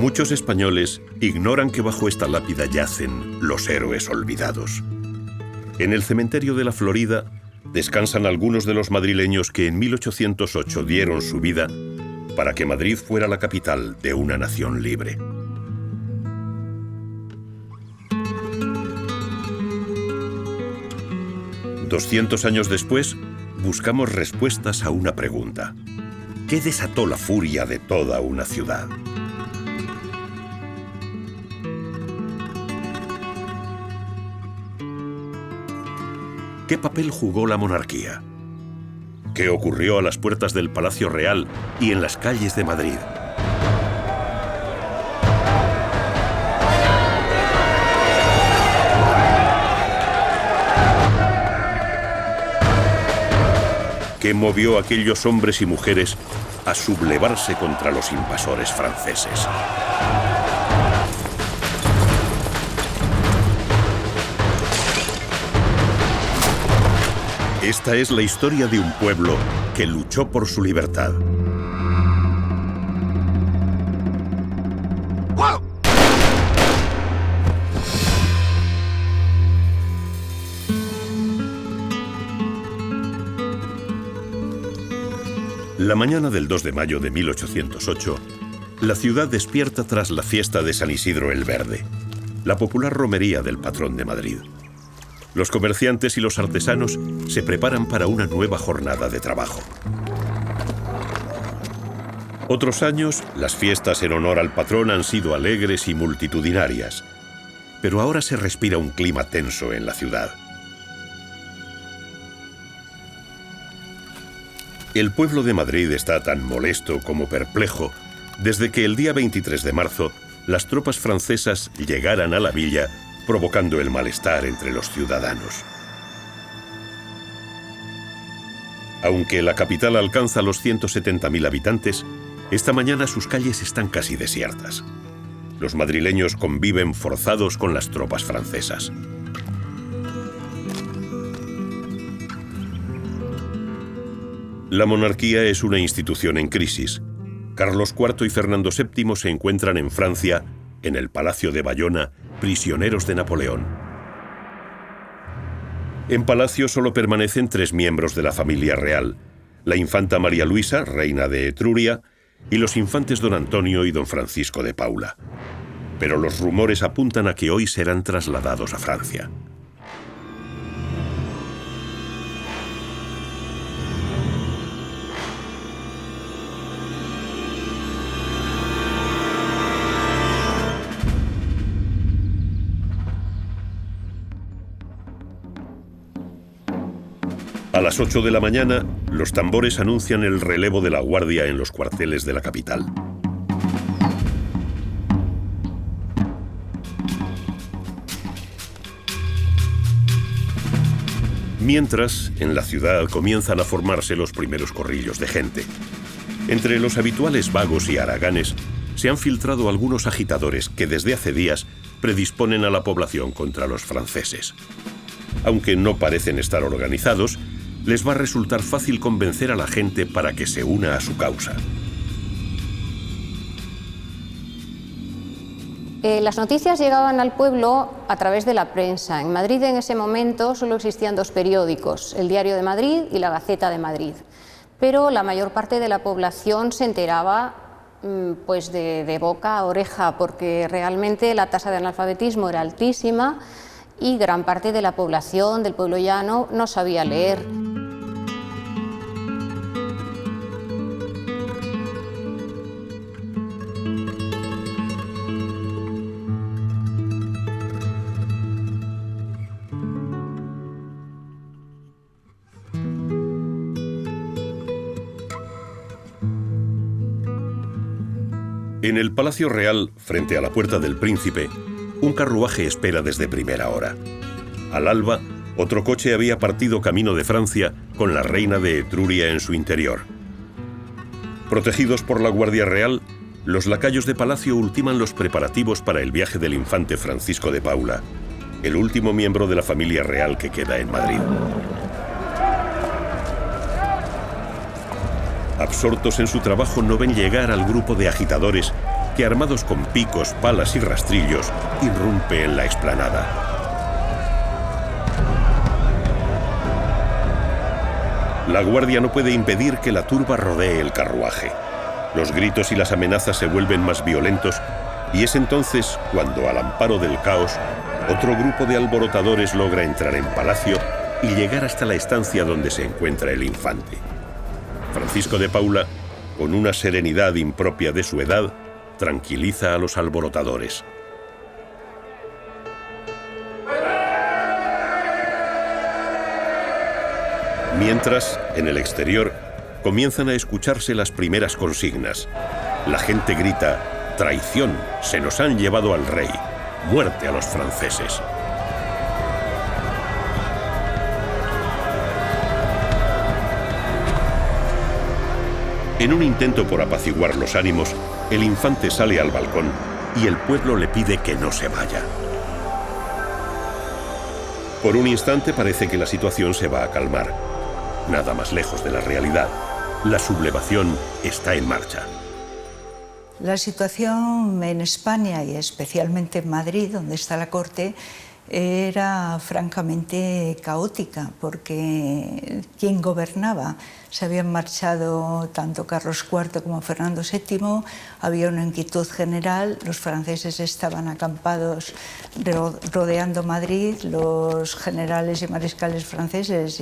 Muchos españoles ignoran que bajo esta lápida yacen los héroes olvidados. En el cementerio de la Florida descansan algunos de los madrileños que en 1808 dieron su vida para que Madrid fuera la capital de una nación libre. «200 años después, buscamos respuestas a una pregunta. ¿Qué desató la furia de toda una ciudad? ¿Qué papel jugó la monarquía? ¿Qué ocurrió a las puertas del Palacio Real y en las calles de Madrid? ¿Qué movió a aquellos hombres y mujeres a sublevarse contra los invasores franceses? Esta es la historia de un pueblo que luchó por su libertad. La mañana del 2 de mayo de 1808, la ciudad despierta tras la fiesta de San Isidro el Verde, la popular romería del patrón de Madrid. Los comerciantes y los artesanos se preparan para una nueva jornada de trabajo. Otros años, las fiestas en honor al patrón han sido alegres y multitudinarias, pero ahora se respira un clima tenso en la ciudad. El pueblo de Madrid está tan molesto como perplejo desde que el día 23 de marzo las tropas francesas llegaran a la villa, provocando el malestar entre los ciudadanos. Aunque la capital alcanza los 170.000 habitantes, esta mañana sus calles están casi desiertas. Los madrileños conviven forzados con las tropas francesas. La monarquía es una institución en crisis. Carlos IV y Fernando VII se encuentran en Francia, en el Palacio de Bayona, prisioneros de Napoleón. En palacio solo permanecen 3 miembros de la familia real: la infanta María Luisa, reina de Etruria, y los infantes don Antonio y don Francisco de Paula. Pero los rumores apuntan a que hoy serán trasladados a Francia. A las 8 de la mañana, los tambores anuncian el relevo de la guardia en los cuarteles de la capital. Mientras, en la ciudad comienzan a formarse los primeros corrillos de gente. Entre los habituales vagos y haraganes, se han filtrado algunos agitadores que desde hace días predisponen a la población contra los franceses. Aunque no parecen estar organizados, les va a resultar fácil convencer a la gente para que se una a su causa. Las noticias llegaban al pueblo a través de la prensa. En Madrid en ese momento solo existían 2 periódicos, el Diario de Madrid y la Gaceta de Madrid. Pero la mayor parte de la población se enteraba pues de boca a oreja, porque realmente la tasa de analfabetismo era altísima y gran parte de la población del pueblo llano no sabía leer. En el Palacio Real, frente a la Puerta del Príncipe, un carruaje espera desde primera hora. Al alba, otro coche había partido camino de Francia con la reina de Etruria en su interior. Protegidos por la Guardia Real, los lacayos de palacio ultiman los preparativos para el viaje del infante Francisco de Paula, el último miembro de la familia real que queda en Madrid. Absortos en su trabajo, no ven llegar al grupo de agitadores que, armados con picos, palas y rastrillos, irrumpe en la explanada. La guardia no puede impedir que la turba rodee el carruaje. Los gritos y las amenazas se vuelven más violentos y es entonces cuando, al amparo del caos, otro grupo de alborotadores logra entrar en palacio y llegar hasta la estancia donde se encuentra el infante. Francisco de Paula, con una serenidad impropia de su edad, tranquiliza a los alborotadores. Mientras, en el exterior, comienzan a escucharse las primeras consignas. La gente grita: «¡Traición! ¡Se nos han llevado al rey! ¡Muerte a los franceses!». En un intento por apaciguar los ánimos, el infante sale al balcón y el pueblo le pide que no se vaya. Por un instante parece que la situación se va a calmar. Nada más lejos de la realidad. La sublevación está en marcha. La situación en España y especialmente en Madrid, donde está la corte, era francamente caótica, porque quien gobernaba, se habían marchado tanto Carlos IV como Fernando VII, había una inquietud general, los franceses estaban acampados rodeando Madrid, los generales y mariscales franceses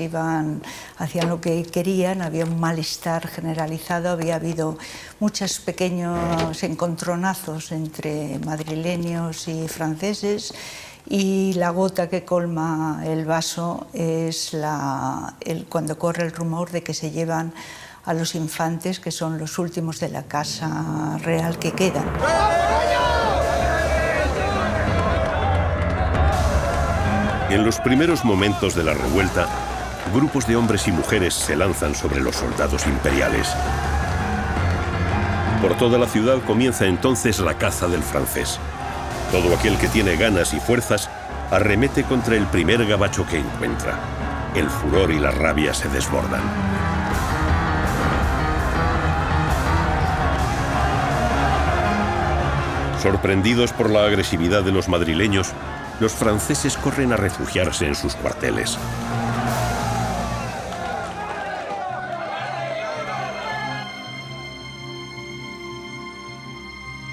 hacían lo que querían, había un malestar generalizado, había habido muchos pequeños encontronazos entre madrileños y franceses. Y la gota que colma el vaso es cuando corre el rumor de que se llevan a los infantes, que son los últimos de la casa real que quedan. En los primeros momentos de la revuelta, grupos de hombres y mujeres se lanzan sobre los soldados imperiales. Por toda la ciudad comienza entonces la caza del francés. Todo aquel que tiene ganas y fuerzas arremete contra el primer gabacho que encuentra. El furor y la rabia se desbordan. Sorprendidos por la agresividad de los madrileños, los franceses corren a refugiarse en sus cuarteles.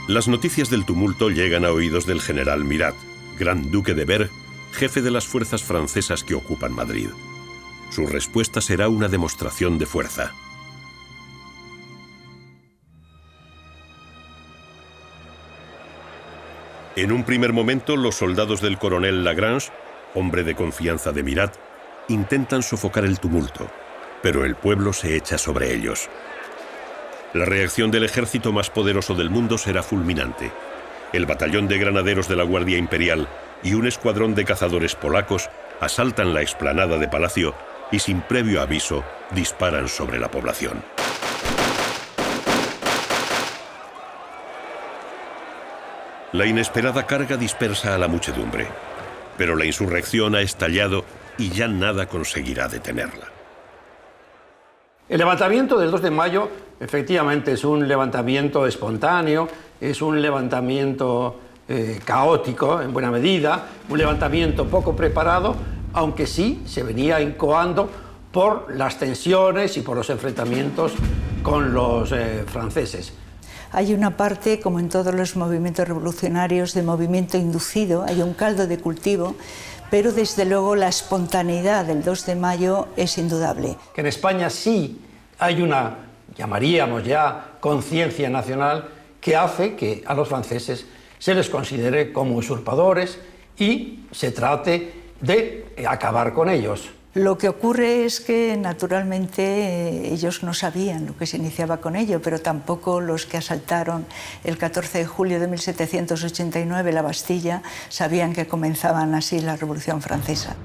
Las noticias del tumulto llegan a oídos del general Murat, gran duque de Berg, jefe de las fuerzas francesas que ocupan Madrid. Su respuesta será una demostración de fuerza. En un primer momento, los soldados del coronel Lagrange, hombre de confianza de Murat, intentan sofocar el tumulto, pero el pueblo se echa sobre ellos. La reacción del ejército más poderoso del mundo será fulminante. El batallón de granaderos de la Guardia Imperial y un escuadrón de cazadores polacos asaltan la explanada de Palacio y, sin previo aviso, disparan sobre la población. La inesperada carga dispersa a la muchedumbre, pero la insurrección ha estallado y ya nada conseguirá detenerla. El levantamiento del 2 de mayo efectivamente es un levantamiento espontáneo, es un levantamiento caótico en buena medida, un levantamiento poco preparado, aunque sí se venía incoando por las tensiones y por los enfrentamientos con los franceses. Hay una parte, como en todos los movimientos revolucionarios, de movimiento inducido, hay un caldo de cultivo, pero desde luego la espontaneidad del 2 de mayo es indudable. Que en España sí hay una, llamaríamos ya, conciencia nacional que hace que a los franceses se les considere como usurpadores y se trate de acabar con ellos. Lo que ocurre es que, naturalmente, ellos no sabían lo que se iniciaba con ello, pero tampoco los que asaltaron el 14 de julio de 1789 la Bastilla sabían que comenzaban así la Revolución Francesa.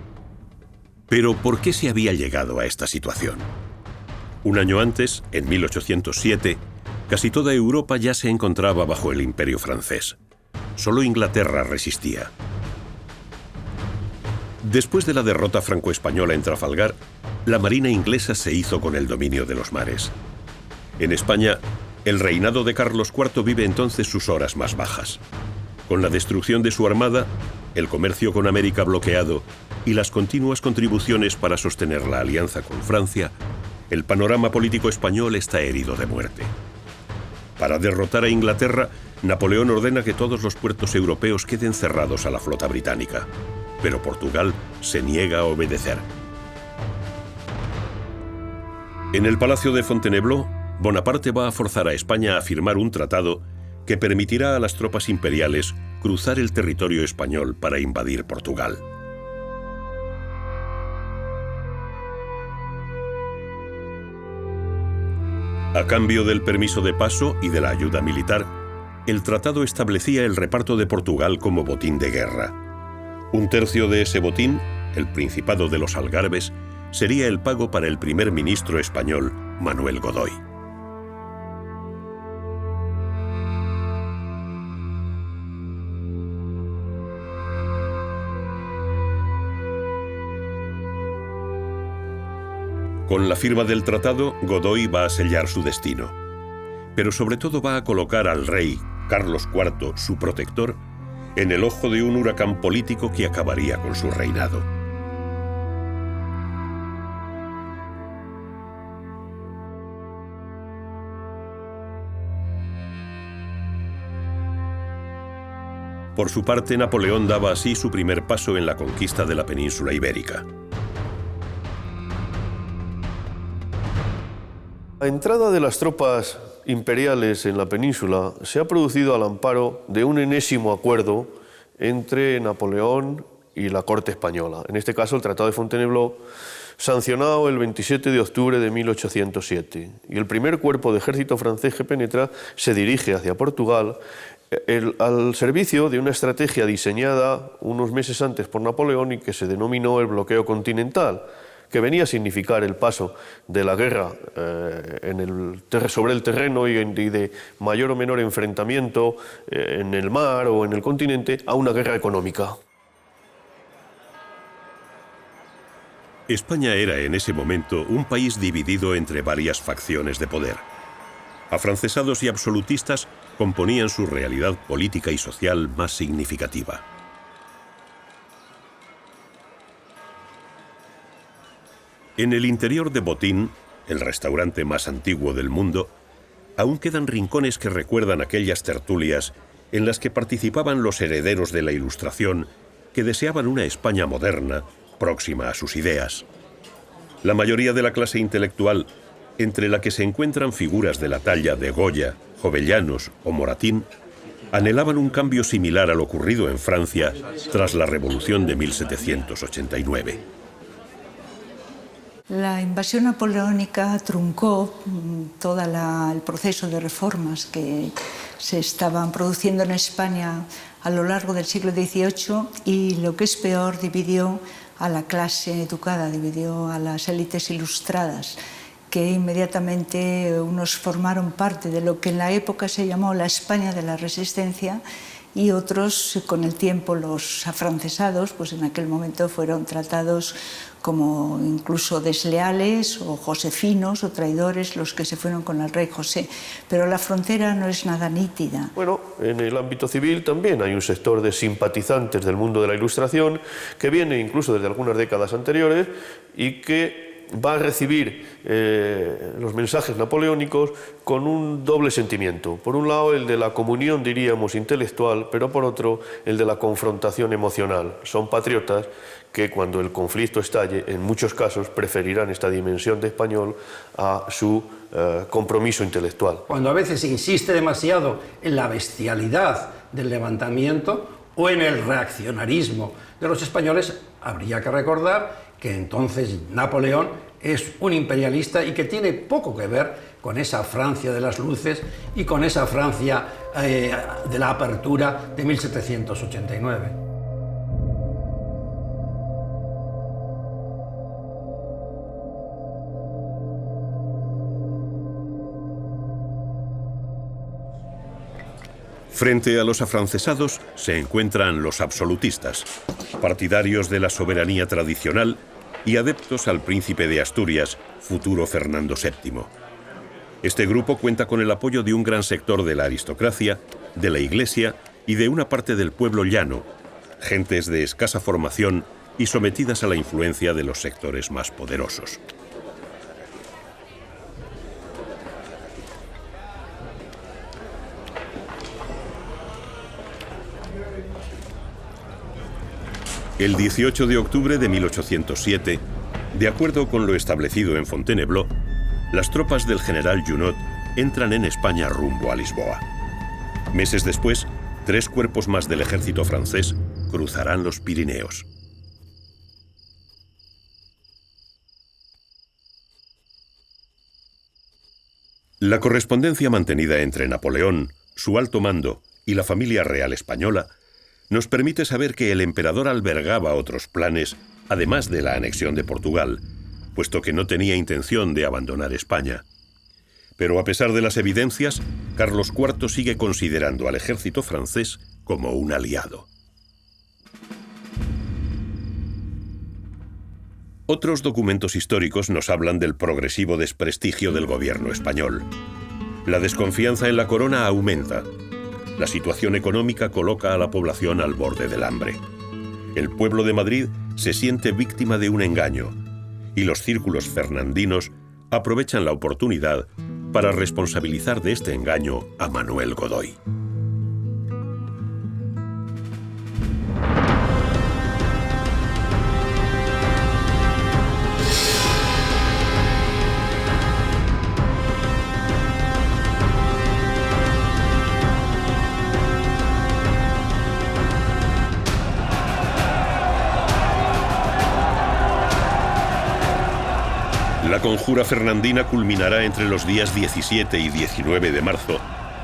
Pero, ¿por qué se había llegado a esta situación? Un año antes, en 1807, casi toda Europa ya se encontraba bajo el Imperio francés. Solo Inglaterra resistía. Después de la derrota franco-española en Trafalgar, la marina inglesa se hizo con el dominio de los mares. En España, el reinado de Carlos IV vive entonces sus horas más bajas. Con la destrucción de su armada, el comercio con América bloqueado y las continuas contribuciones para sostener la alianza con Francia, el panorama político español está herido de muerte. Para derrotar a Inglaterra, Napoleón ordena que todos los puertos europeos queden cerrados a la flota británica, pero Portugal se niega a obedecer. En el Palacio de Fontainebleau, Bonaparte va a forzar a España a firmar un tratado que permitirá a las tropas imperiales cruzar el territorio español para invadir Portugal. A cambio del permiso de paso y de la ayuda militar, el tratado establecía el reparto de Portugal como botín de guerra. Un tercio de ese botín, el Principado de los Algarbes, sería el pago para el primer ministro español, Manuel Godoy. Con la firma del tratado, Godoy va a sellar su destino. Pero sobre todo va a colocar al rey, Carlos IV, su protector, en el ojo de un huracán político que acabaría con su reinado. Por su parte, Napoleón daba así su primer paso en la conquista de la península ibérica. La entrada de las tropas imperiales en la península se ha producido al amparo de un enésimo acuerdo entre Napoleón y la corte española, en este caso el Tratado de Fontainebleau, sancionado el 27 de octubre de 1807. Y el primer cuerpo de ejército francés que penetra se dirige hacia Portugal al servicio de una estrategia diseñada unos meses antes por Napoleón y que se denominó el bloqueo continental, que venía a significar el paso de la guerra sobre el terreno y de mayor o menor enfrentamiento en el mar o en el continente a una guerra económica. España era en ese momento un país dividido entre varias facciones de poder. Afrancesados y absolutistas componían su realidad política y social más significativa. En el interior de Botín, el restaurante más antiguo del mundo, aún quedan rincones que recuerdan aquellas tertulias en las que participaban los herederos de la Ilustración que deseaban una España moderna, próxima a sus ideas. La mayoría de la clase intelectual, entre la que se encuentran figuras de la talla de Goya, Jovellanos o Moratín, anhelaban un cambio similar al ocurrido en Francia tras la Revolución de 1789. La invasión napoleónica truncó todo el proceso de reformas que se estaban produciendo en España a lo largo del siglo XVIII y, lo que es peor, dividió a la clase educada, dividió a las élites ilustradas, que inmediatamente unos formaron parte de lo que en la época se llamó la España de la Resistencia y otros, con el tiempo, los afrancesados, pues en aquel momento fueron tratados como incluso desleales o josefinos o traidores los que se fueron con el rey José. Pero la frontera no es nada nítida. Bueno, en el ámbito civil también hay un sector de simpatizantes del mundo de la Ilustración que viene incluso desde algunas décadas anteriores y que va a recibir los mensajes napoleónicos con un doble sentimiento. Por un lado, el de la comunión, diríamos, intelectual, pero por otro, el de la confrontación emocional. Son patriotas que cuando el conflicto estalle, en muchos casos, preferirán esta dimensión de español a su compromiso intelectual. Cuando a veces se insiste demasiado en la bestialidad del levantamiento o en el reaccionarismo de los españoles, habría que recordar que entonces Napoleón es un imperialista y que tiene poco que ver con esa Francia de las luces y con esa Francia de la apertura de 1789. Frente a los afrancesados se encuentran los absolutistas, partidarios de la soberanía tradicional y adeptos al príncipe de Asturias, futuro Fernando VII. Este grupo cuenta con el apoyo de un gran sector de la aristocracia, de la Iglesia y de una parte del pueblo llano, gentes de escasa formación y sometidas a la influencia de los sectores más poderosos. El 18 de octubre de 1807, de acuerdo con lo establecido en Fontainebleau, las tropas del general Junot entran en España rumbo a Lisboa. Meses después, 3 cuerpos más del ejército francés cruzarán los Pirineos. La correspondencia mantenida entre Napoleón, su alto mando y la familia real española nos permite saber que el emperador albergaba otros planes, además de la anexión de Portugal, puesto que no tenía intención de abandonar España. Pero a pesar de las evidencias, Carlos IV sigue considerando al ejército francés como un aliado. Otros documentos históricos nos hablan del progresivo desprestigio del gobierno español. La desconfianza en la corona aumenta. La situación económica coloca a la población al borde del hambre. El pueblo de Madrid se siente víctima de un engaño, y los círculos fernandinos aprovechan la oportunidad para responsabilizar de este engaño a Manuel Godoy. La conjura fernandina culminará entre los días 17 y 19 de marzo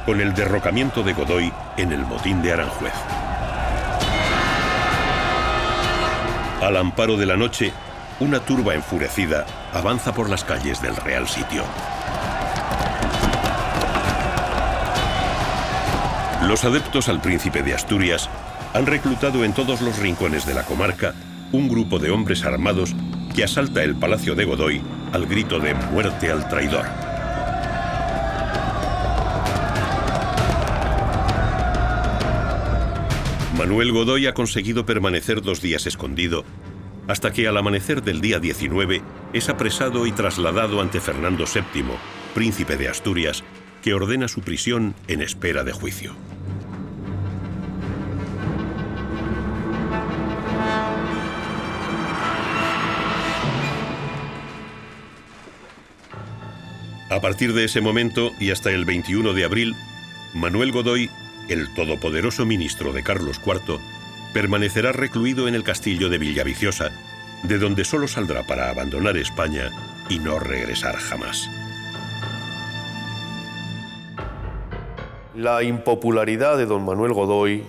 con el derrocamiento de Godoy en el motín de Aranjuez. Al amparo de la noche, una turba enfurecida avanza por las calles del Real Sitio. Los adeptos al príncipe de Asturias han reclutado en todos los rincones de la comarca un grupo de hombres armados que asalta el palacio de Godoy al grito de «Muerte al traidor». Manuel Godoy ha conseguido permanecer 2 días escondido, hasta que al amanecer del día 19 es apresado y trasladado ante Fernando VII, príncipe de Asturias, que ordena su prisión en espera de juicio. A partir de ese momento y hasta el 21 de abril, Manuel Godoy, el todopoderoso ministro de Carlos IV, permanecerá recluido en el castillo de Villaviciosa, de donde solo saldrá para abandonar España y no regresar jamás. La impopularidad de don Manuel Godoy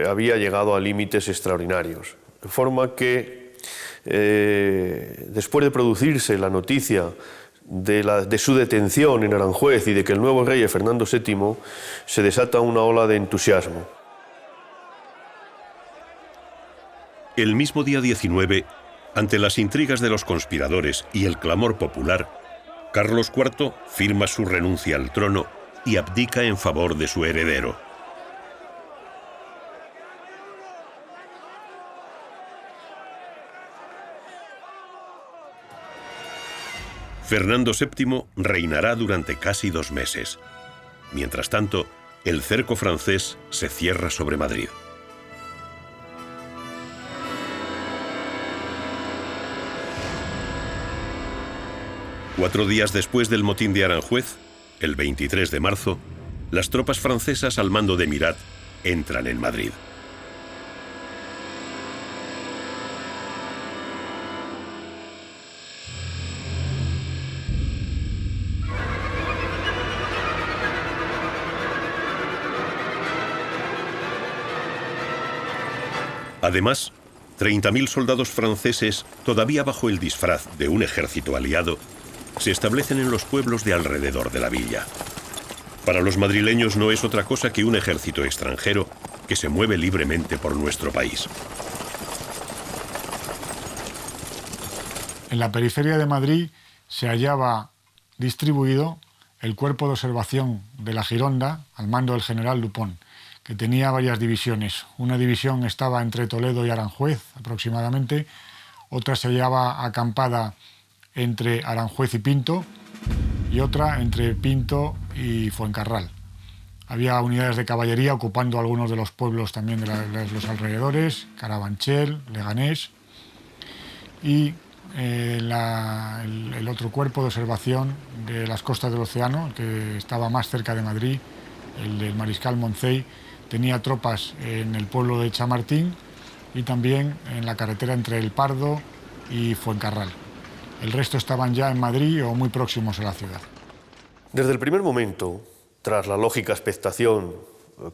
había llegado a límites extraordinarios, de forma que después de producirse la noticia de su detención en Aranjuez y de que el nuevo rey es Fernando VII, se desata una ola de entusiasmo. El mismo día 19, ante las intrigas de los conspiradores y el clamor popular, Carlos IV firma su renuncia al trono y abdica en favor de su heredero. Fernando VII reinará durante casi 2 meses. Mientras tanto, el cerco francés se cierra sobre Madrid. Cuatro días después del motín de Aranjuez, el 23 de marzo, las tropas francesas al mando de Murat entran en Madrid. Además, 30.000 soldados franceses, todavía bajo el disfraz de un ejército aliado, se establecen en los pueblos de alrededor de la villa. Para los madrileños no es otra cosa que un ejército extranjero que se mueve libremente por nuestro país. En la periferia de Madrid se hallaba distribuido el cuerpo de observación de la Gironda al mando del general Dupont, que tenía varias divisiones. Una división estaba entre Toledo y Aranjuez aproximadamente, otra se hallaba acampada entre Aranjuez y Pinto y otra entre Pinto y Fuencarral. Había unidades de caballería ocupando algunos de los pueblos también de los alrededores, Carabanchel, Leganés, y el otro cuerpo de observación de las costas del océano, que estaba más cerca de Madrid, el del mariscal Moncey, tenía tropas en el pueblo de Chamartín y también en la carretera entre El Pardo y Fuencarral. El resto estaban ya en Madrid o muy próximos a la ciudad. Desde el primer momento, tras la lógica expectación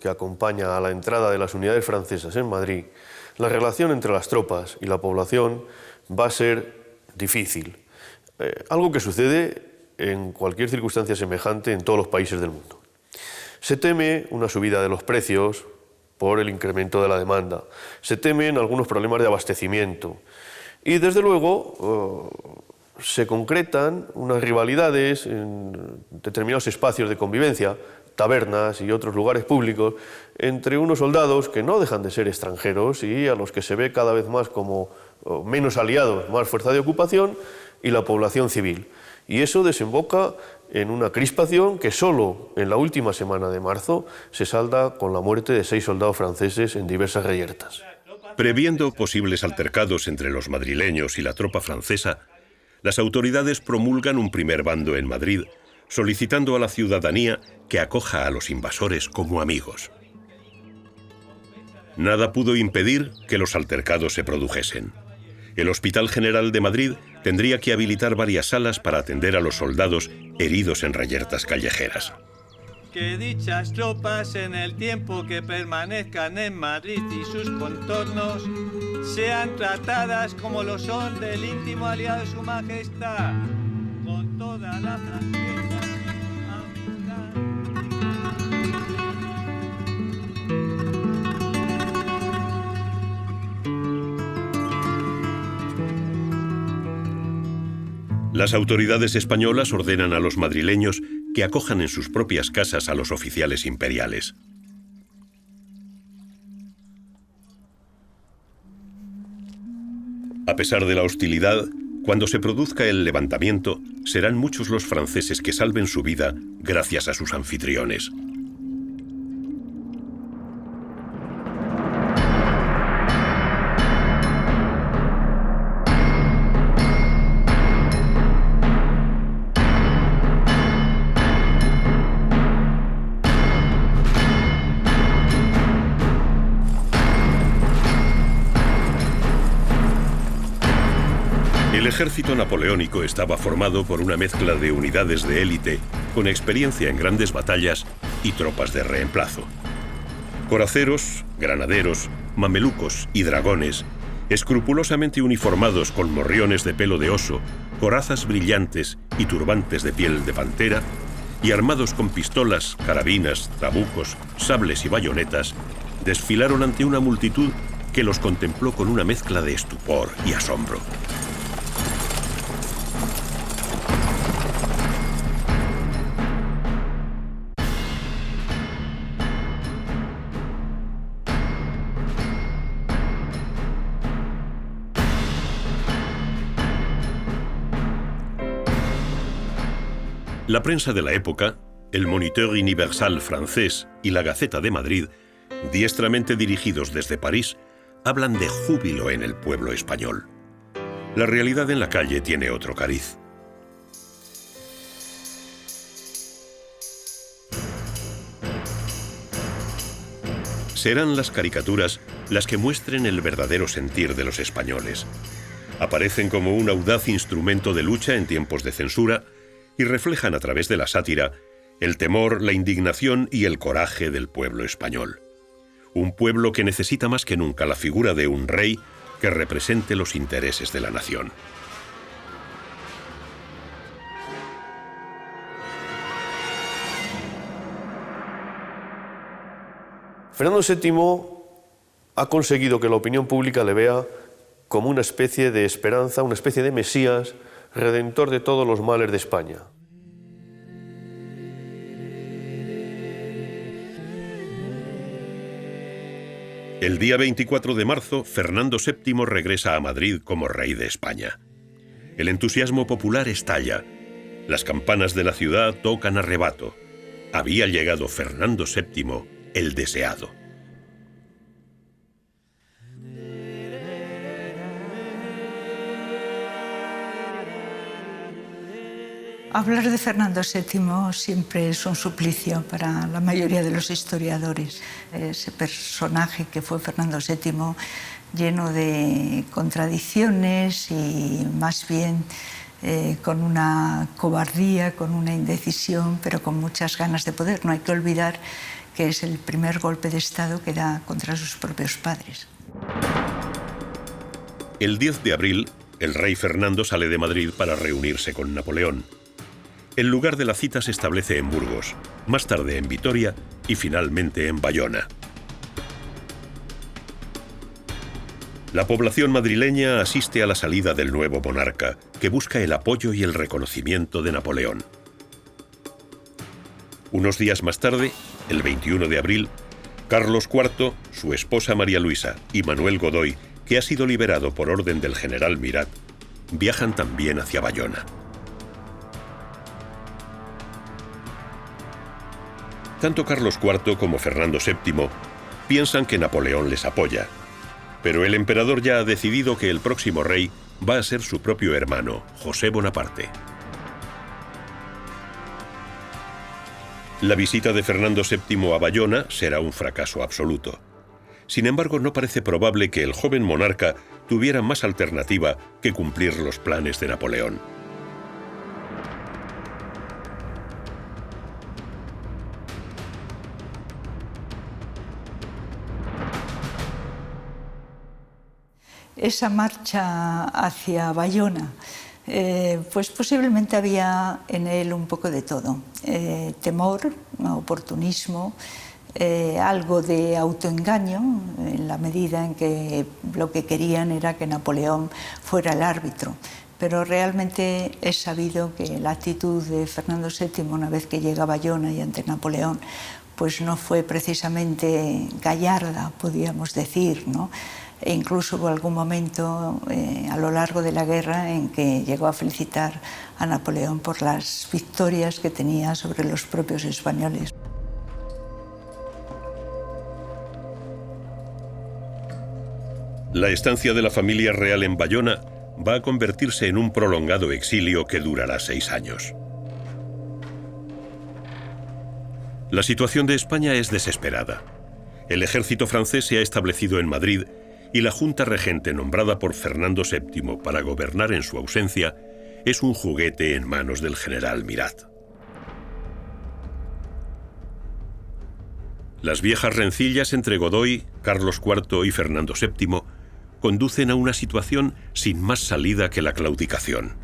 que acompaña a la entrada de las unidades francesas en Madrid, la relación entre las tropas y la población va a ser difícil. Algo que sucede en cualquier circunstancia semejante en todos los países del mundo. Se teme una subida de los precios por el incremento de la demanda. Se temen algunos problemas de abastecimiento. Y desde luego se concretan unas rivalidades en determinados espacios de convivencia, tabernas y otros lugares públicos, entre unos soldados que no dejan de ser extranjeros y a los que se ve cada vez más como menos aliados, más fuerza de ocupación, y la población civil. Y eso desemboca en una crispación que solo en la última semana de marzo se salda con la muerte de 6 soldados franceses en diversas reyertas. Previendo posibles altercados entre los madrileños y la tropa francesa, las autoridades promulgan un primer bando en Madrid, solicitando a la ciudadanía que acoja a los invasores como amigos. Nada pudo impedir que los altercados se produjesen. El Hospital General de Madrid tendría que habilitar varias salas para atender a los soldados heridos en reyertas callejeras. Que dichas tropas en el tiempo que permanezcan en Madrid y sus contornos sean tratadas como lo son del íntimo aliado de su majestad, con toda la franqueza y amistad. Las autoridades españolas ordenan a los madrileños que acojan en sus propias casas a los oficiales imperiales. A pesar de la hostilidad, cuando se produzca el levantamiento, serán muchos los franceses que salven su vida gracias a sus anfitriones. El ejército napoleónico estaba formado por una mezcla de unidades de élite con experiencia en grandes batallas y tropas de reemplazo. Coraceros, granaderos, mamelucos y dragones, escrupulosamente uniformados con morriones de pelo de oso, corazas brillantes y turbantes de piel de pantera, y armados con pistolas, carabinas, trabucos, sables y bayonetas, desfilaron ante una multitud que los contempló con una mezcla de estupor y asombro. La prensa de la época, el Moniteur Universal francés y la Gaceta de Madrid, diestramente dirigidos desde París, hablan de júbilo en el pueblo español. La realidad en la calle tiene otro cariz. Serán las caricaturas las que muestren el verdadero sentir de los españoles. Aparecen como un audaz instrumento de lucha en tiempos de censura y reflejan a través de la sátira el temor, la indignación y el coraje del pueblo español. Un pueblo que necesita más que nunca la figura de un rey que represente los intereses de la nación. Fernando VII ha conseguido que la opinión pública le vea como una especie de esperanza, una especie de Mesías, redentor de todos los males de España. El día 24 de marzo, Fernando VII regresa a Madrid como rey de España. El entusiasmo popular estalla. Las campanas de la ciudad tocan a rebato. Había llegado Fernando VII, el deseado. Hablar de Fernando VII siempre es un suplicio para la mayoría de los historiadores. Ese personaje que fue Fernando VII, lleno de contradicciones y más bien con una cobardía, con una indecisión, pero con muchas ganas de poder. No hay que olvidar que es el primer golpe de Estado que da contra sus propios padres. El 10 de abril, el rey Fernando sale de Madrid para reunirse con Napoleón. El lugar de la cita se establece en Burgos, más tarde en Vitoria y finalmente en Bayona. La población madrileña asiste a la salida del nuevo monarca, que busca el apoyo y el reconocimiento de Napoleón. Unos días más tarde, el 21 de abril, Carlos IV, su esposa María Luisa y Manuel Godoy, que ha sido liberado por orden del general Mirat, viajan también hacia Bayona. Tanto Carlos IV como Fernando VII piensan que Napoleón les apoya, pero el emperador ya ha decidido que el próximo rey va a ser su propio hermano, José Bonaparte. La visita de Fernando VII a Bayona será un fracaso absoluto. Sin embargo, no parece probable que el joven monarca tuviera más alternativa que cumplir los planes de Napoleón. Esa marcha hacia Bayona, pues posiblemente había en él un poco de todo. Temor, oportunismo, algo de autoengaño, en la medida en que lo que querían era que Napoleón fuera el árbitro. Pero realmente es sabido que la actitud de Fernando VII, una vez que llega a Bayona y ante Napoleón, pues no fue precisamente gallarda, podríamos decir, ¿no? E incluso hubo algún momento a lo largo de la guerra en que llegó a felicitar a Napoleón por las victorias que tenía sobre los propios españoles. La estancia de la familia real en Bayona va a convertirse en un prolongado exilio que durará 6 años. La situación de España es desesperada. El ejército francés se ha establecido en Madrid y la junta regente nombrada por Fernando VII para gobernar en su ausencia es un juguete en manos del general Mirat. Las viejas rencillas entre Godoy, Carlos IV y Fernando VII conducen a una situación sin más salida que la claudicación.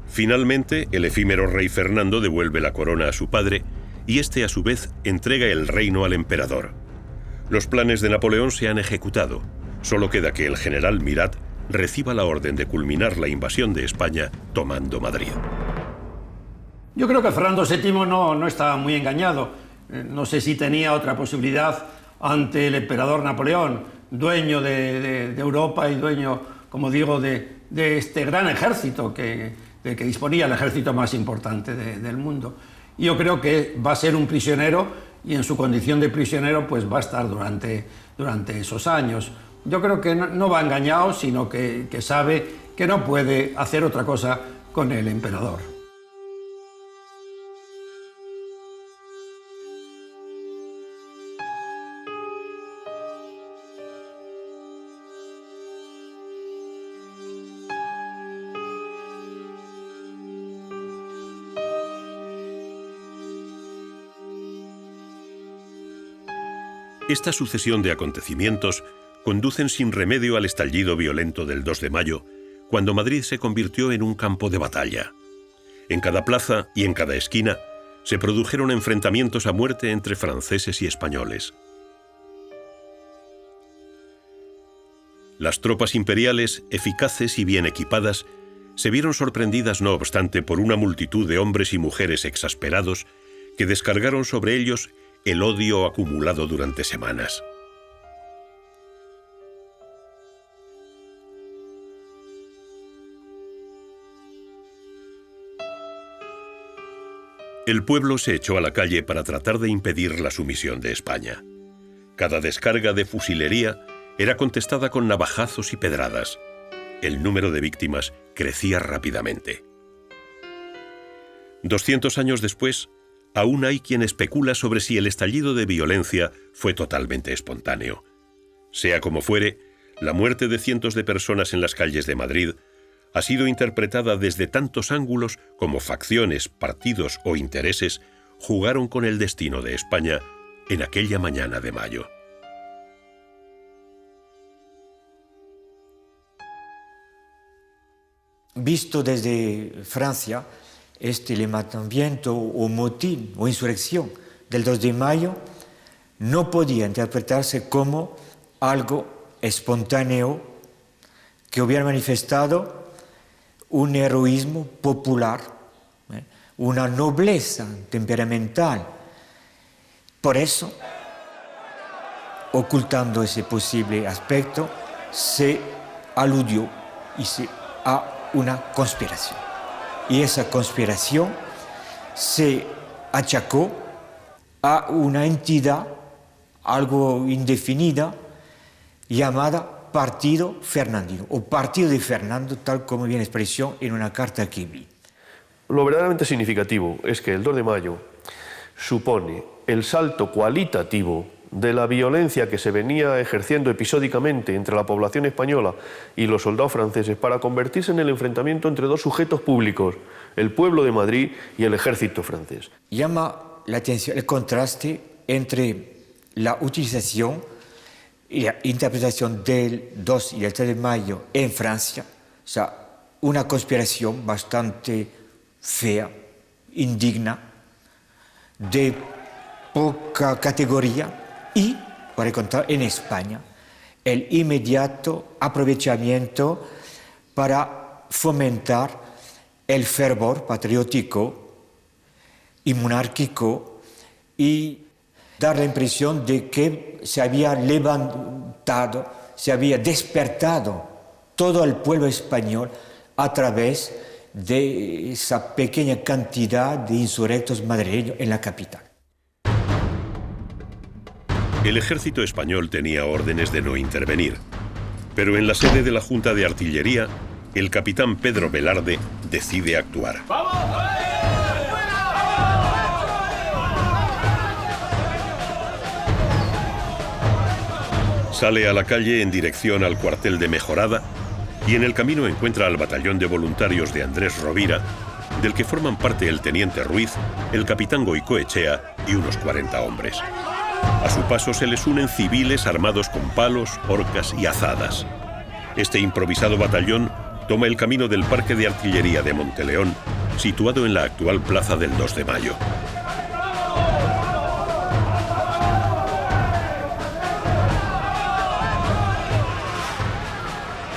Finalmente, el efímero rey Fernando devuelve la corona a su padre y este a su vez entrega el reino al emperador. Los planes de Napoleón se han ejecutado. Solo queda que el general Mirat reciba la orden de culminar la invasión de España tomando Madrid. Yo creo que Fernando VII no estaba muy engañado. No sé si tenía otra posibilidad ante el emperador Napoleón, dueño de Europa y dueño, como digo, de este gran ejército de que disponía el ejército más importante del mundo. Y yo creo que va a ser un prisionero y en su condición de prisionero pues va a estar durante esos años. Yo creo que no va engañado, sino que sabe que no puede hacer otra cosa con el emperador. Esta sucesión de acontecimientos conducen sin remedio al estallido violento del 2 de mayo, cuando Madrid se convirtió en un campo de batalla. En cada plaza y en cada esquina se produjeron enfrentamientos a muerte entre franceses y españoles. Las tropas imperiales, eficaces y bien equipadas, se vieron sorprendidas no obstante por una multitud de hombres y mujeres exasperados que descargaron sobre ellos el odio acumulado durante semanas. El pueblo se echó a la calle para tratar de impedir la sumisión de España. Cada descarga de fusilería era contestada con navajazos y pedradas. El número de víctimas crecía rápidamente. 200 años después, aún hay quien especula sobre si el estallido de violencia fue totalmente espontáneo. Sea como fuere, la muerte de cientos de personas en las calles de Madrid ha sido interpretada desde tantos ángulos como facciones, partidos o intereses jugaron con el destino de España en aquella mañana de mayo. Visto desde Francia, este levantamiento o motín o insurrección del 2 de mayo no podía interpretarse como algo espontáneo que hubiera manifestado un heroísmo popular, una nobleza temperamental. Por eso, ocultando ese posible aspecto, se aludió a una conspiración. Y esa conspiración se achacó a una entidad algo indefinida llamada Partido Fernandino o Partido de Fernando, tal como viene expresión en una carta que vi. Lo verdaderamente significativo es que el 2 de mayo supone el salto cualitativo de la violencia que se venía ejerciendo episódicamente entre la población española y los soldados franceses para convertirse en el enfrentamiento entre dos sujetos públicos, el pueblo de Madrid y el ejército francés. Llama la atención el contraste entre la utilización y la interpretación del 2 y el 3 de mayo en Francia, o sea, una conspiración bastante fea, indigna, de poca categoría, y, por el contrario, en España, el inmediato aprovechamiento para fomentar el fervor patriótico y monárquico y dar la impresión de que se había levantado, se había despertado todo el pueblo español a través de esa pequeña cantidad de insurrectos madrileños en la capital. El ejército español tenía órdenes de no intervenir, pero en la sede de la Junta de Artillería, el capitán Pedro Velarde decide actuar. Sale a la calle en dirección al cuartel de Mejorada y en el camino encuentra al batallón de voluntarios de Andrés Rovira, del que forman parte el teniente Ruiz, el capitán Goicoechea y unos 40 hombres. A su paso se les unen civiles armados con palos, horcas y azadas. Este improvisado batallón toma el camino del Parque de Artillería de Monteleón, situado en la actual Plaza del 2 de Mayo.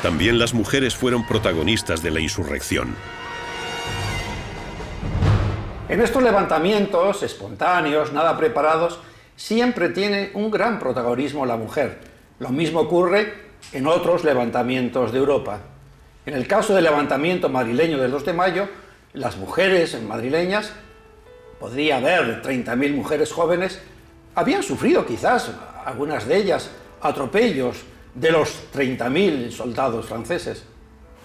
También las mujeres fueron protagonistas de la insurrección. En estos levantamientos espontáneos, nada preparados, siempre tiene un gran protagonismo la mujer. Lo mismo ocurre en otros levantamientos de Europa. En el caso del levantamiento madrileño del 2 de mayo, las mujeres madrileñas, podría haber 30.000 mujeres jóvenes, habían sufrido quizás, algunas de ellas, atropellos de los 30.000 soldados franceses.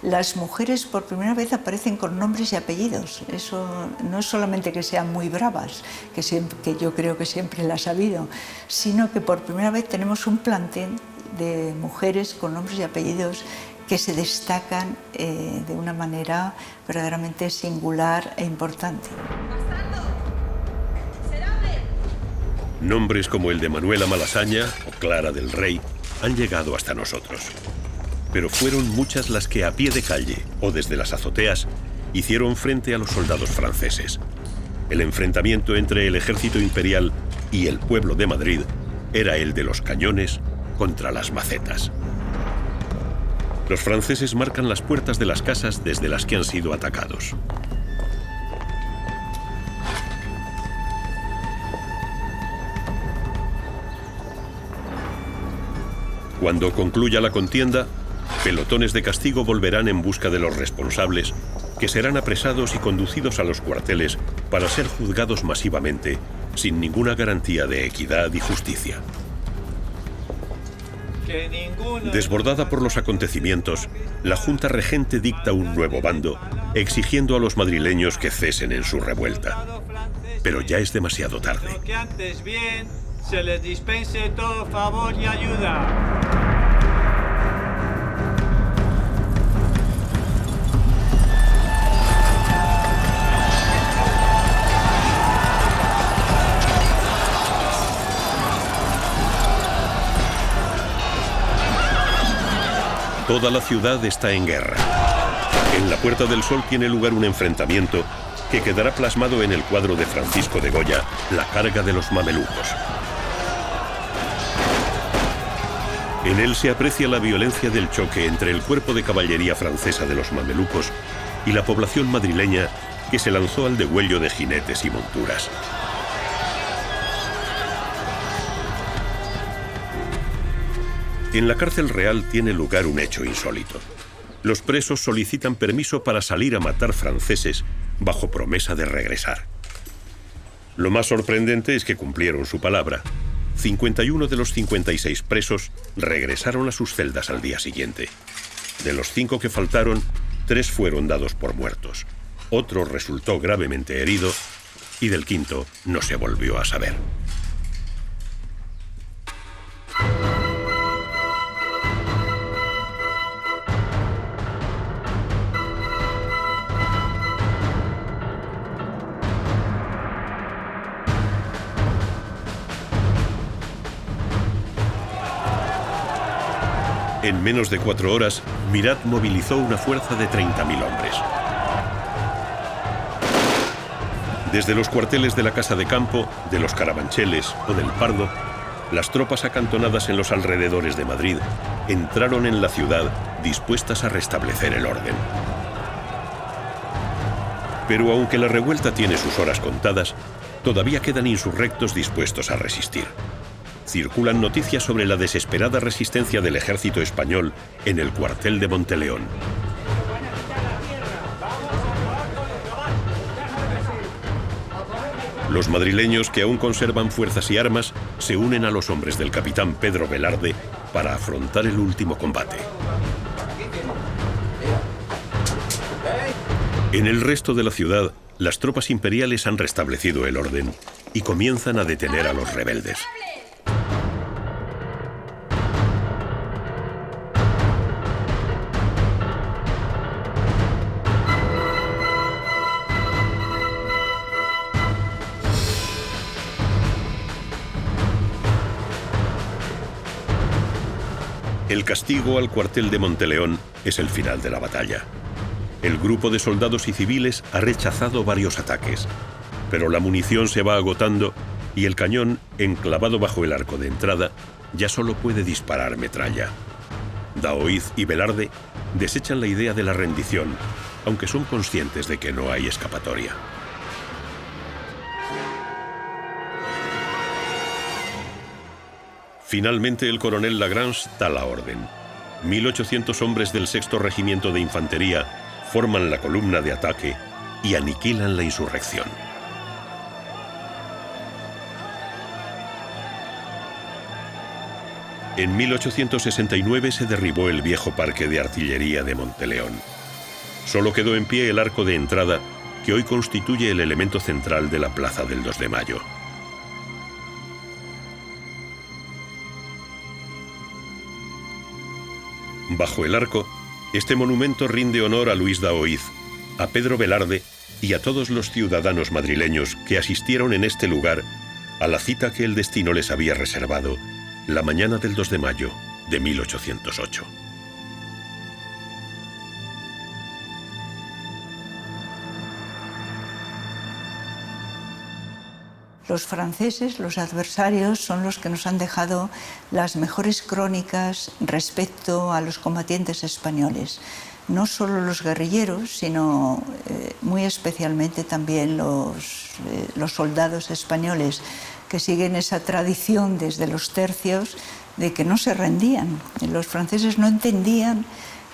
Las mujeres por primera vez aparecen con nombres y apellidos. Eso no es solamente que sean muy bravas, que yo creo que siempre las ha habido, sino que por primera vez tenemos un plantel de mujeres con nombres y apellidos que se destacan de una manera verdaderamente singular e importante. Nombres como el de Manuela Malasaña o Clara del Rey han llegado hasta nosotros. Pero fueron muchas las que a pie de calle o desde las azoteas hicieron frente a los soldados franceses. El enfrentamiento entre el ejército imperial y el pueblo de Madrid era el de los cañones contra las macetas. Los franceses marcan las puertas de las casas desde las que han sido atacados. Cuando concluya la contienda, pelotones de castigo volverán en busca de los responsables, que serán apresados y conducidos a los cuarteles para ser juzgados masivamente sin ninguna garantía de equidad y justicia. Desbordada por los acontecimientos, la Junta Regente dicta un nuevo bando, exigiendo a los madrileños que cesen en su revuelta. Pero ya es demasiado tarde. Que antes bien se les dispense todo favor y ayuda. Toda la ciudad está en guerra. En la Puerta del Sol tiene lugar un enfrentamiento que quedará plasmado en el cuadro de Francisco de Goya, La carga de los mamelucos. En él se aprecia la violencia del choque entre el cuerpo de caballería francesa de los mamelucos y la población madrileña que se lanzó al degüello de jinetes y monturas. En la cárcel real tiene lugar un hecho insólito. Los presos solicitan permiso para salir a matar franceses bajo promesa de regresar. Lo más sorprendente es que cumplieron su palabra. 51 de los 56 presos regresaron a sus celdas al día siguiente. De los 5 que faltaron, 3 fueron dados por muertos. Otro resultó gravemente herido y del quinto no se volvió a saber. En menos de 4 horas, Mirat movilizó una fuerza de 30.000 hombres. Desde los cuarteles de la Casa de Campo, de los Carabancheles o del Pardo, las tropas acantonadas en los alrededores de Madrid entraron en la ciudad dispuestas a restablecer el orden. Pero aunque la revuelta tiene sus horas contadas, todavía quedan insurrectos dispuestos a resistir. Circulan noticias sobre la desesperada resistencia del ejército español en el cuartel de Monteleón. Los madrileños que aún conservan fuerzas y armas se unen a los hombres del capitán Pedro Velarde para afrontar el último combate. En el resto de la ciudad, las tropas imperiales han restablecido el orden y comienzan a detener a los rebeldes. El castigo al cuartel de Monteleón es el final de la batalla. El grupo de soldados y civiles ha rechazado varios ataques, pero la munición se va agotando y el cañón, enclavado bajo el arco de entrada, ya solo puede disparar metralla. Daoíz y Velarde desechan la idea de la rendición, aunque son conscientes de que no hay escapatoria. Finalmente el coronel Lagrange da la orden. 1.800 hombres del 6º Regimiento de Infantería forman la columna de ataque y aniquilan la insurrección. En 1869 se derribó el viejo parque de artillería de Monteleón. Solo quedó en pie el arco de entrada, que hoy constituye el elemento central de la Plaza del 2 de Mayo. Bajo el arco, este monumento rinde honor a Luis Daoíz, a Pedro Velarde y a todos los ciudadanos madrileños que asistieron en este lugar a la cita que el destino les había reservado la mañana del 2 de mayo de 1808. Los franceses, los adversarios, son los que nos han dejado las mejores crónicas respecto a los combatientes españoles. No solo los guerrilleros, sino muy especialmente también los soldados españoles, que siguen esa tradición desde los tercios de que no se rendían. Los franceses no entendían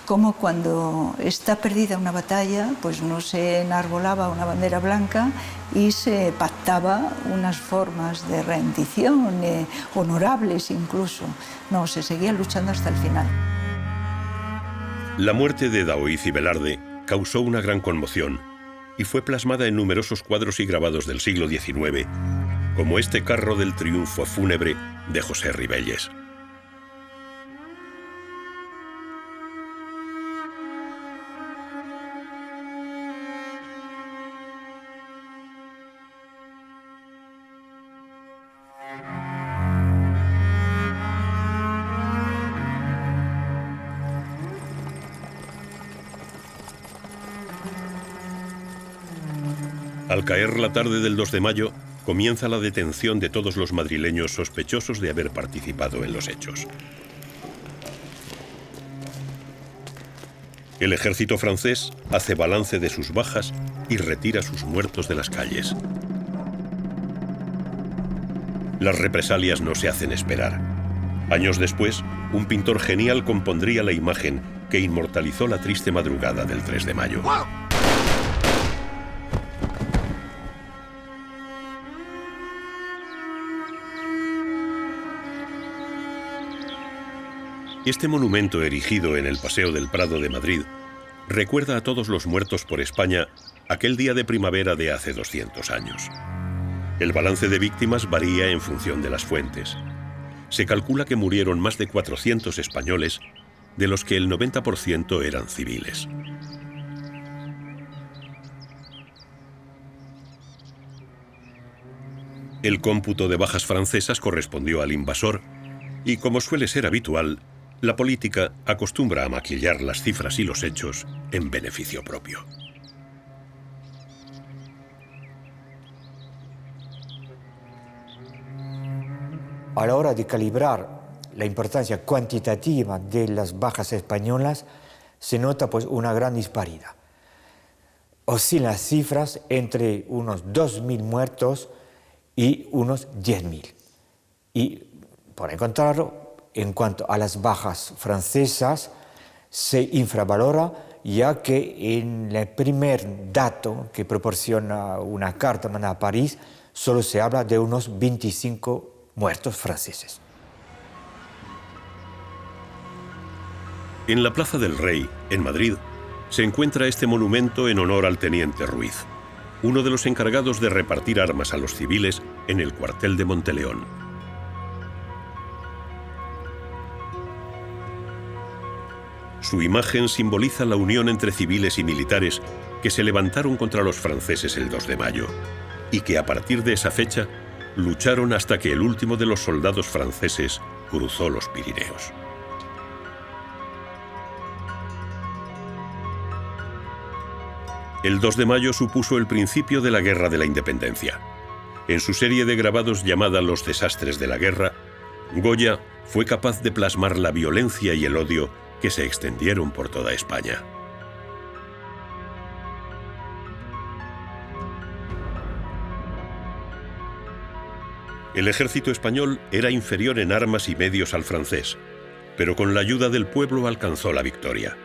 como cuando está perdida una batalla, pues no se enarbolaba una bandera blanca y se pactaba unas formas de rendición, honorables incluso. No, se seguía luchando hasta el final. La muerte de Daoíz y Velarde causó una gran conmoción y fue plasmada en numerosos cuadros y grabados del siglo XIX, como este carro del triunfo fúnebre de José Ribelles. Al caer la tarde del 2 de mayo, comienza la detención de todos los madrileños sospechosos de haber participado en los hechos. El ejército francés hace balance de sus bajas y retira sus muertos de las calles. Las represalias no se hacen esperar. Años después, un pintor genial compondría la imagen que inmortalizó la triste madrugada del 3 de mayo. Este monumento erigido en el Paseo del Prado de Madrid recuerda a todos los muertos por España aquel día de primavera de hace 200 años. El balance de víctimas varía en función de las fuentes. Se calcula que murieron más de 400 españoles, de los que el 90% eran civiles. El cómputo de bajas francesas correspondió al invasor y, como suele ser habitual, la política acostumbra a maquillar las cifras y los hechos en beneficio propio. A la hora de calibrar la importancia cuantitativa de las bajas españolas, se nota pues una gran disparidad. Oscilan las cifras entre unos 2.000 muertos y unos 10.000. Y, por el contrario, en cuanto a las bajas francesas, se infravalora, ya que en el primer dato que proporciona una carta mandada a París, solo se habla de unos 25 muertos franceses. En la Plaza del Rey, en Madrid, se encuentra este monumento en honor al teniente Ruiz, uno de los encargados de repartir armas a los civiles en el cuartel de Monteleón. Su imagen simboliza la unión entre civiles y militares que se levantaron contra los franceses el 2 de mayo y que a partir de esa fecha lucharon hasta que el último de los soldados franceses cruzó los Pirineos. El 2 de mayo supuso el principio de la Guerra de la Independencia. En su serie de grabados llamada Los desastres de la guerra, Goya fue capaz de plasmar la violencia y el odio que se extendieron por toda España. El ejército español era inferior en armas y medios al francés, pero con la ayuda del pueblo alcanzó la victoria.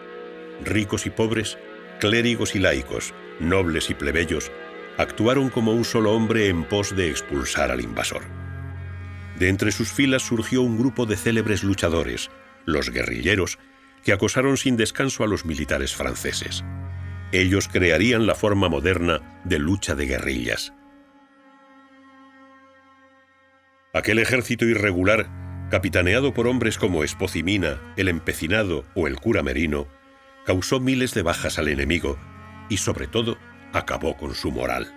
Ricos y pobres, clérigos y laicos, nobles y plebeyos, actuaron como un solo hombre en pos de expulsar al invasor. De entre sus filas surgió un grupo de célebres luchadores, los guerrilleros, que acosaron sin descanso a los militares franceses. Ellos crearían la forma moderna de lucha de guerrillas. Aquel ejército irregular, capitaneado por hombres como Espocimina, el Empecinado o el cura Merino, causó miles de bajas al enemigo y, sobre todo, acabó con su moral.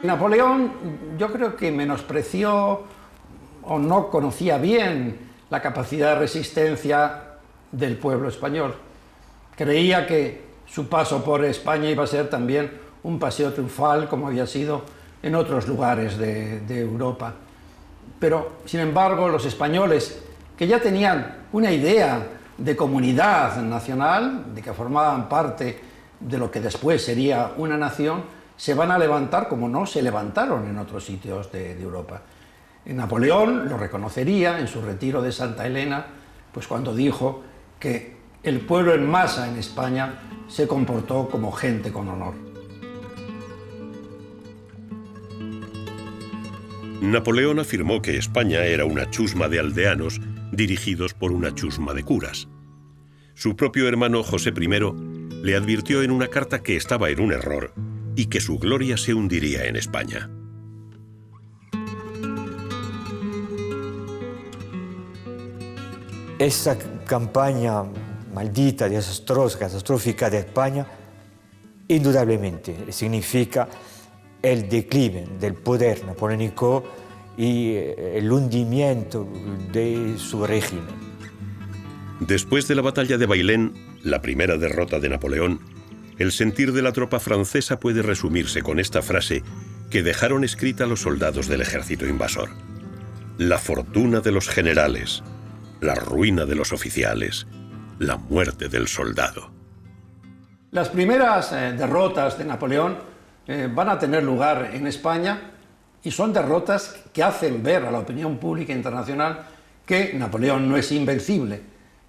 Napoleón, yo creo que menospreció o no conocía bien la capacidad de resistencia del pueblo español. Creía que su paso por España iba a ser también un paseo triunfal, como había sido en otros lugares de Europa. Pero, sin embargo, los españoles, que ya tenían una idea de comunidad nacional, de que formaban parte de lo que después sería una nación, se van a levantar como no se levantaron en otros sitios de Europa. Napoleón lo reconocería en su retiro de Santa Elena, pues cuando dijo que el pueblo en masa en España se comportó como gente con honor. Napoleón afirmó que España era una chusma de aldeanos dirigidos por una chusma de curas. Su propio hermano José I le advirtió en una carta que estaba en un error y que su gloria se hundiría en España. Esa campaña maldita, desastrosa, catastrófica de España, indudablemente significa el declive del poder napoleónico y el hundimiento de su régimen. Después de la batalla de Bailén, la primera derrota de Napoleón, el sentir de la tropa francesa puede resumirse con esta frase que dejaron escrita los soldados del ejército invasor: la fortuna de los generales, la ruina de los oficiales, la muerte del soldado. Las primeras derrotas de Napoleón van a tener lugar en España y son derrotas que hacen ver a la opinión pública internacional que Napoleón no es invencible,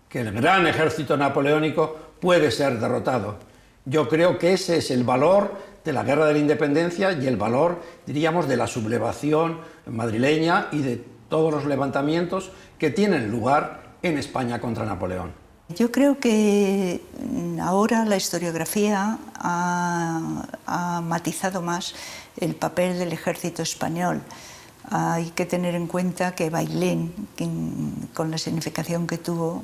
que el gran ejército napoleónico puede ser derrotado. Yo creo que ese es el valor de la Guerra de la Independencia y el valor, diríamos, de la sublevación madrileña y de todos los levantamientos que tienen lugar en España contra Napoleón. Yo creo que ahora la historiografía ha matizado más el papel del ejército español. Hay que tener en cuenta que Bailén, con la significación que tuvo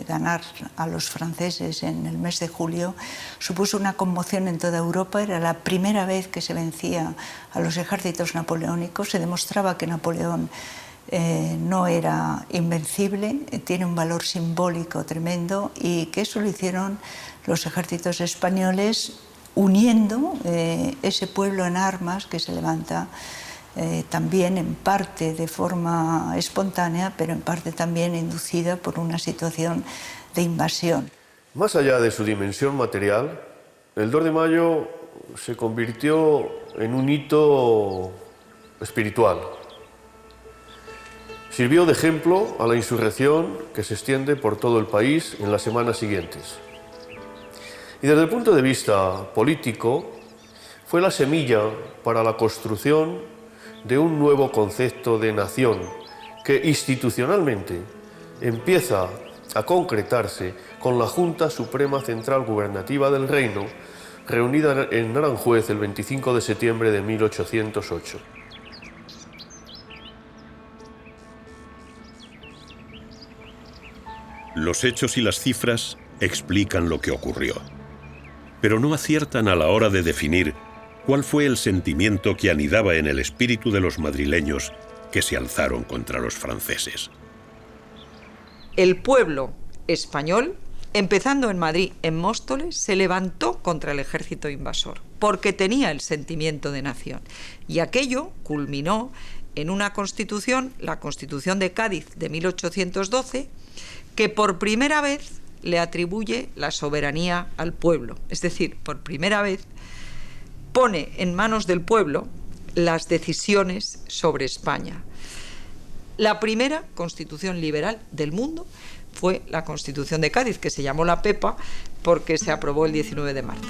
ganar a los franceses en el mes de julio, supuso una conmoción en toda Europa. Era la primera vez que se vencía a los ejércitos napoleónicos. Se demostraba que Napoleón no era invencible, tiene un valor simbólico tremendo, y que eso lo hicieron los ejércitos españoles uniendo ese pueblo en armas que se levanta también en parte de forma espontánea, pero en parte también inducida por una situación de invasión. Más allá de su dimensión material, el 2 de mayo se convirtió en un hito espiritual. Sirvió de ejemplo a la insurrección que se extiende por todo el país en las semanas siguientes. Y desde el punto de vista político, fue la semilla para la construcción de un nuevo concepto de nación que institucionalmente empieza a concretarse con la Junta Suprema Central Gubernativa del Reino, reunida en Aranjuez el 25 de septiembre de 1808. Los hechos y las cifras explican lo que ocurrió, pero no aciertan a la hora de definir cuál fue el sentimiento que anidaba en el espíritu de los madrileños que se alzaron contra los franceses. El pueblo español, empezando en Madrid, en Móstoles, se levantó contra el ejército invasor, porque tenía el sentimiento de nación. Y aquello culminó en una constitución, la Constitución de Cádiz de 1812, que por primera vez le atribuye la soberanía al pueblo. Es decir, por primera vez pone en manos del pueblo las decisiones sobre España. La primera constitución liberal del mundo fue la Constitución de Cádiz, que se llamó la Pepa porque se aprobó el 19 de marzo.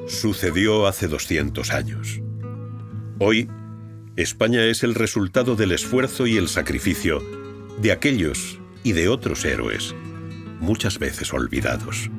Sucedió hace 200 años. Hoy, España es el resultado del esfuerzo y el sacrificio de aquellos y de otros héroes, muchas veces olvidados.